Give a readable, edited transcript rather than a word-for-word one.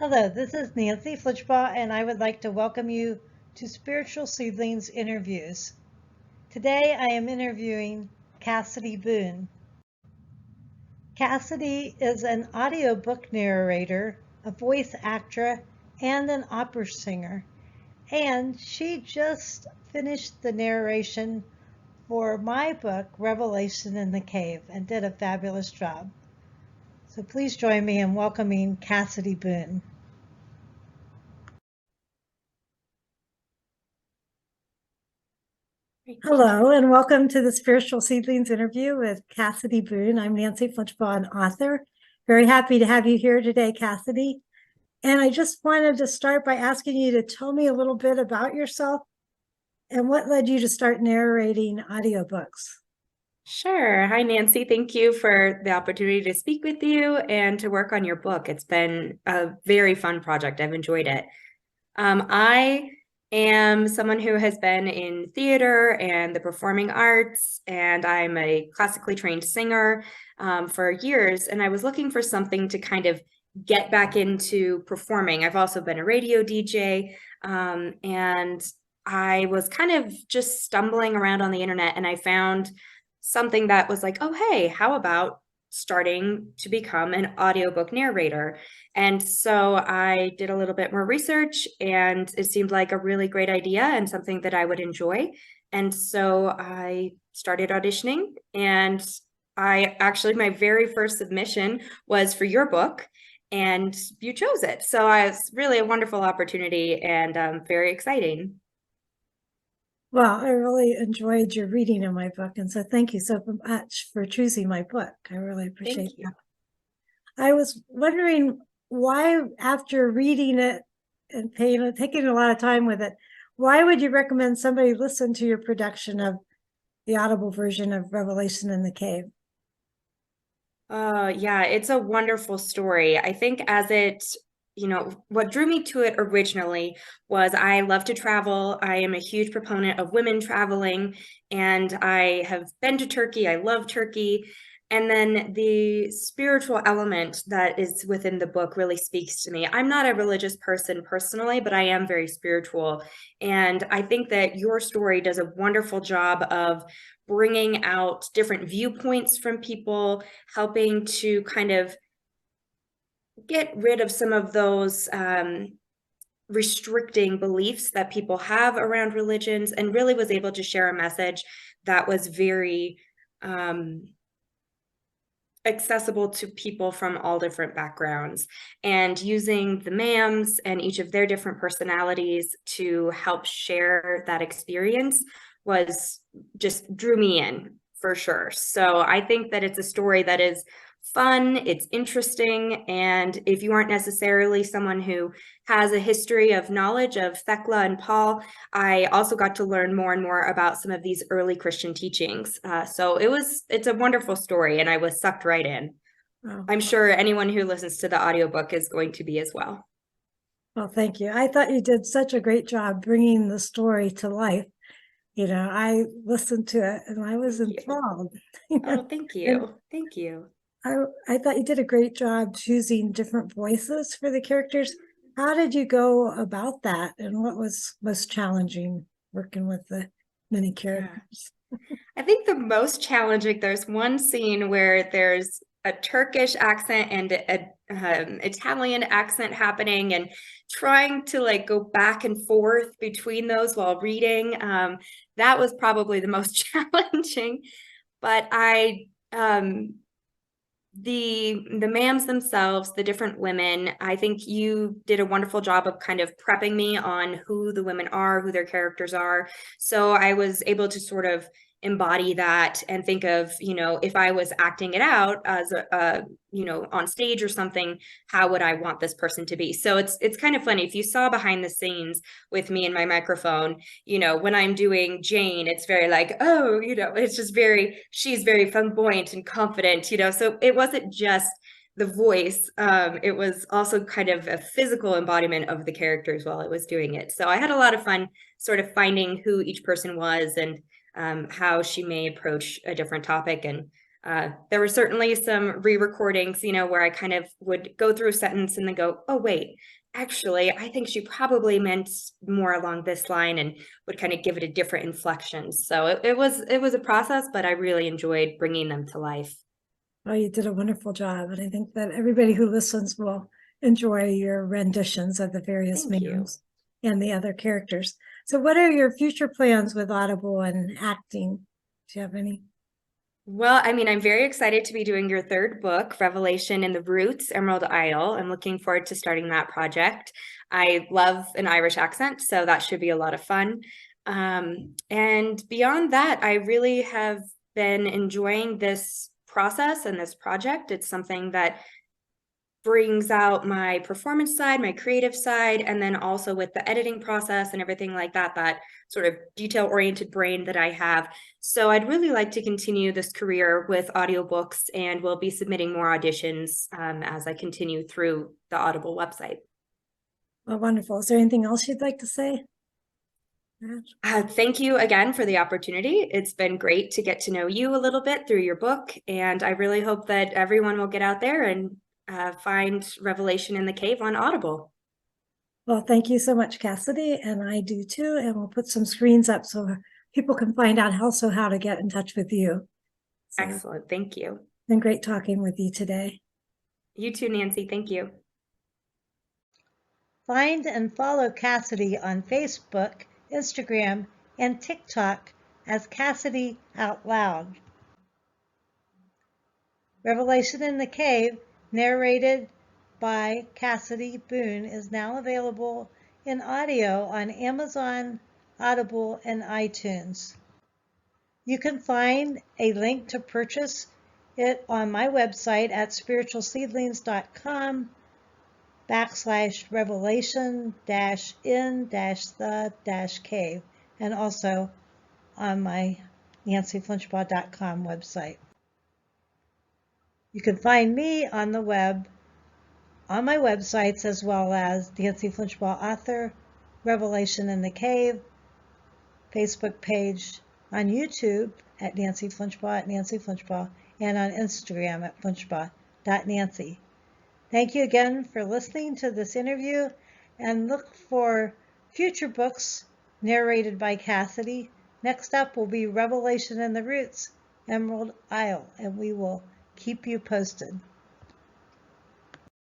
Hello, this is Nancy Flinchbaugh, and I would like to welcome you to Spiritual Seedlings Interviews. Today I am interviewing Cassidy Boone. Cassidy is an audiobook narrator, a voice actor, and an opera singer. And she just finished the narration for my book, Revelation in the Cave, and did a fabulous job. So please join me in welcoming Cassidy Boone. Hello, and welcome to the Spiritual Seedlings Interview with Cassidy Boone. I'm Nancy Flinchbaugh, an author. Very happy to have you here today, Cassidy. And I just wanted to start by asking you to tell me a little bit about yourself and what led you to start narrating audiobooks. Sure. Hi, Nancy. Thank you for the opportunity to speak with you and to work on your book. It's been a very fun project. I've enjoyed it. I am someone who has been in theater and the performing arts, and I'm a classically trained singer for years. And I was looking for something to kind of get back into performing. I've also been a radio DJ, and I was kind of just stumbling around on the internet, and I found something that was like, oh, hey, how about starting to become an audiobook narrator? And so I did a little bit more research, and it seemed like a really great idea and something that I would enjoy. And so I started auditioning, and my very first submission was for your book, and you chose it. So it's really a wonderful opportunity and very exciting. Well, I really enjoyed your reading of my book, and so thank you so much for choosing my book. I really appreciate Thank you. that. I was wondering why, after reading it and taking a lot of time with it, why would you recommend somebody listen to your production of the Audible version of Revelation in the Cave? Yeah, it's a wonderful story. I think what drew me to it originally was I love to travel. I am a huge proponent of women traveling, and I have been to Turkey. I love Turkey. And then the spiritual element that is within the book really speaks to me. I'm not a religious person personally, but I am very spiritual. And I think that your story does a wonderful job of bringing out different viewpoints from people, helping to kind of get rid of some of those restricting beliefs that people have around religions, and really was able to share a message that was very accessible to people from all different backgrounds, and using the ma'ams and each of their different personalities to help share that experience was just drew me in for sure. So I think that it's a story that is fun, it's interesting, and if you aren't necessarily someone who has a history of knowledge of Thecla and Paul, I also got to learn more and more about some of these early Christian teachings. So it's a wonderful story, and I was sucked right in. Oh, I'm sure anyone who listens to the audiobook is going to be as well. well, thank you. I thought you did such a great job bringing the story to life. I listened to it and I was Thank you. enthralled. Oh, thank And you. Thank you. I thought you did a great job choosing different voices for the characters. How did you go about that, and what was most challenging working with the many Yeah. characters? I think the most challenging, there's one scene where there's a Turkish accent and a Italian accent happening, and trying to like go back and forth between those while reading. That was probably the most challenging. But the ma'ams themselves, the different women, I think you did a wonderful job of kind of prepping me on who the women are, who their characters are. So I was able to sort of embody that and think of, if I was acting it out as on stage or something, how would I want this person to be? So it's kind of funny. If you saw behind the scenes with me and my microphone, when I'm doing Jane, it's very like, oh, it's just she's very flamboyant and confident, so it wasn't just the voice. It was also kind of a physical embodiment of the characters while I was doing it. So I had a lot of fun sort of finding who each person was, and how she may approach a different topic. And There were certainly some re-recordings, where I kind of would go through a sentence and then go, oh, wait, actually, I think she probably meant more along this line, and would kind of give it a different inflection. So it was a process, but I really enjoyed bringing them to life. Oh, you did a wonderful job. And I think that everybody who listens will enjoy your renditions of the various Thank you. males and the other characters. So what are your future plans with Audible and acting? Do you have any? Well, I mean, I'm very excited to be doing your third book, Revelation in the Roots, Emerald Isle. I'm looking forward to starting that project. I love an Irish accent, so that should be a lot of fun. And beyond that, I really have been enjoying this process and this project. It's something that brings out my performance side, my creative side, and then also with the editing process and everything like that, that sort of detail-oriented brain that I have. So I'd really like to continue this career with audiobooks, and will be submitting more auditions as I continue through the Audible website. Well, wonderful. Is there anything else you'd like to say? Thank you again for the opportunity. It's been great to get to know you a little bit through your book, and I really hope that everyone will get out there and find Revelation in the Cave on Audible. Well, thank you so much, Cassidy, and I do too. And we'll put some screens up so people can find out how to get in touch with you. So, excellent. Thank you. It's been great talking with you today. You too, Nancy. Thank you. Find and follow Cassidy on Facebook, Instagram, and TikTok as Cassidy Out Loud. Revelation in the Cave, narrated by Cassidy Boone, is now available in audio on Amazon, Audible, and iTunes. You can find a link to purchase it on my website at spiritualseedlings.com/revelation-in-the-cave, and also on my nancyflinchbaugh.com website. You can find me on the web, on my websites, as well as Nancy Flinchbaugh Author, Revelation in the Cave, Facebook page, on YouTube at Nancy Flinchbaugh at Nancy Flinchbaugh, and on Instagram at flinchbaugh.nancy. Thank you again for listening to this interview, and look for future books narrated by Cassidy. Next up will be Revelation in the Roots, Emerald Isle, and we will keep you posted.